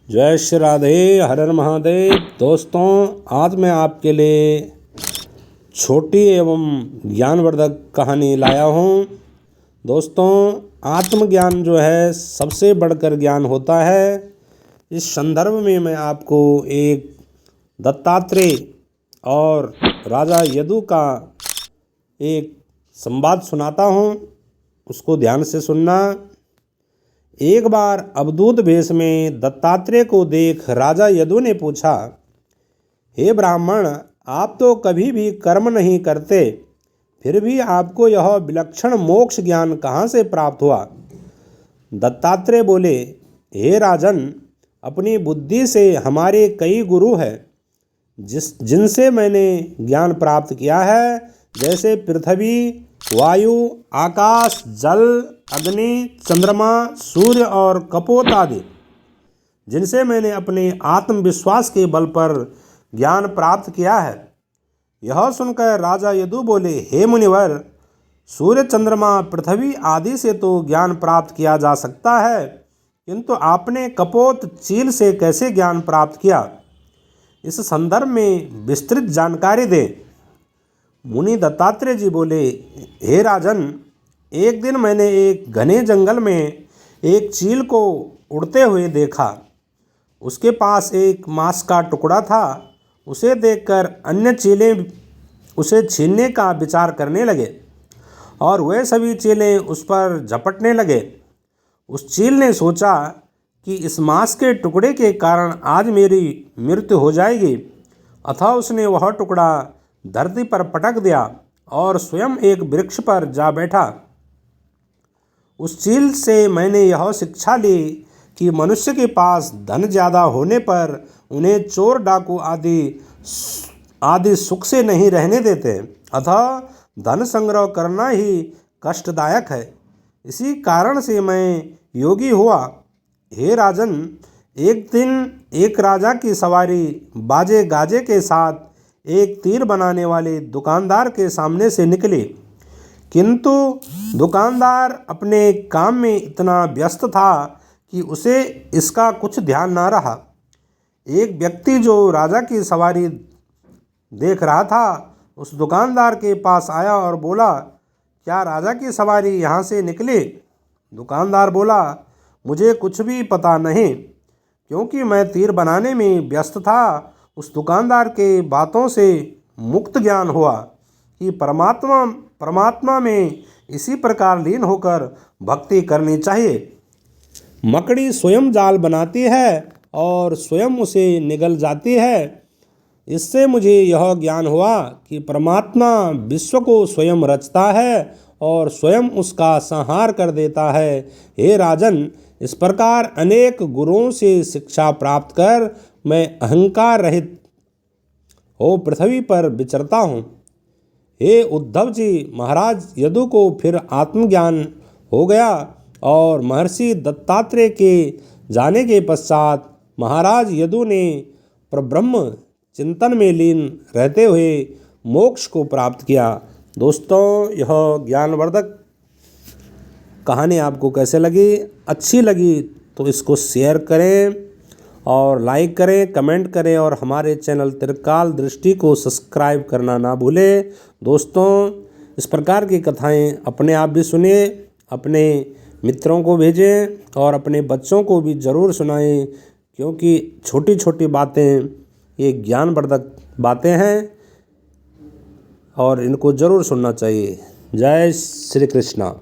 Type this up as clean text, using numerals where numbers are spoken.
जय श्री राधे, हर हर महादेव। दोस्तों, आज मैं आपके लिए छोटी एवं ज्ञानवर्धक कहानी लाया हूँ। दोस्तों, आत्मज्ञान जो है सबसे बढ़कर ज्ञान होता है। इस संदर्भ में मैं आपको एक दत्तात्रेय और राजा यदु का एक संवाद सुनाता हूँ, उसको ध्यान से सुनना। एक बार अवधूत वेश में दत्तात्रेय को देख राजा यदु ने पूछा, हे ब्राह्मण, आप तो कभी भी कर्म नहीं करते, फिर भी आपको यह विलक्षण मोक्ष ज्ञान कहाँ से प्राप्त हुआ? दत्तात्रेय बोले, हे राजन, अपनी बुद्धि से हमारे कई गुरु हैं जिनसे मैंने ज्ञान प्राप्त किया है, जैसे पृथ्वी, वायु, आकाश, जल, अग्नि, चंद्रमा, सूर्य और कपोत आदि, जिनसे मैंने अपने आत्मविश्वास के बल पर ज्ञान प्राप्त किया है। यह सुनकर राजा यदु बोले, हे मुनिवर, सूर्य, चंद्रमा, पृथ्वी आदि से तो ज्ञान प्राप्त किया जा सकता है, किंतु आपने कपोत, चील से कैसे ज्ञान प्राप्त किया? इस संदर्भ में विस्तृत जानकारी दें। मुनि दत्तात्रेय जी बोले, हे राजन, एक दिन मैंने एक घने जंगल में एक चील को उड़ते हुए देखा। उसके पास एक मांस का टुकड़ा था। उसे देखकर अन्य चीलें उसे छीनने का विचार करने लगे और वे सभी चीलें उस पर झपटने लगे। उस चील ने सोचा कि इस मांस के टुकड़े के कारण आज मेरी मृत्यु हो जाएगी, अतः उसने वह टुकड़ा धरती पर पटक दिया और स्वयं एक वृक्ष पर जा बैठा। उस चील से मैंने यह शिक्षा ली कि मनुष्य के पास धन ज़्यादा होने पर उन्हें चोर, डाकू आदि सुख से नहीं रहने देते, अतः धन संग्रह करना ही कष्टदायक है। इसी कारण से मैं योगी हुआ। हे राजन, एक दिन एक राजा की सवारी बाजे गाजे के साथ एक तीर बनाने वाले दुकानदार के सामने से निकली, किंतु दुकानदार अपने काम में इतना व्यस्त था कि उसे इसका कुछ ध्यान ना रहा। एक व्यक्ति जो राजा की सवारी देख रहा था, उस दुकानदार के पास आया और बोला, क्या राजा की सवारी यहाँ से निकली? दुकानदार बोला, मुझे कुछ भी पता नहीं, क्योंकि मैं तीर बनाने में व्यस्त था। उस दुकानदार के बातों से मुक्त ज्ञान हुआ कि परमात्मा में इसी प्रकार लीन होकर भक्ति करनी चाहिए। मकड़ी स्वयं जाल बनाती है और स्वयं उसे निगल जाती है। इससे मुझे यह ज्ञान हुआ कि परमात्मा विश्व को स्वयं रचता है और स्वयं उसका संहार कर देता है। हे राजन, इस प्रकार अनेक गुरुओं से शिक्षा प्राप्त कर मैं अहंकार रहित हो पृथ्वी पर विचरता हूँ। हे उद्धव जी, महाराज यदु को फिर आत्मज्ञान हो गया और महर्षि दत्तात्रेय के जाने के पश्चात महाराज यदु ने परब्रह्म चिंतन में लीन रहते हुए मोक्ष को प्राप्त किया। दोस्तों, यह ज्ञानवर्धक कहानी आपको कैसे लगी? अच्छी लगी तो इसको शेयर करें और लाइक करें, कमेंट करें और हमारे चैनल त्रिकाल दृष्टि को सब्सक्राइब करना ना भूलें। दोस्तों, इस प्रकार की कथाएं अपने आप भी सुनिए, अपने मित्रों को भेजें और अपने बच्चों को भी ज़रूर सुनाएं, क्योंकि छोटी छोटी बातें ये ज्ञानवर्धक बातें हैं और इनको ज़रूर सुनना चाहिए। जय श्री कृष्णा।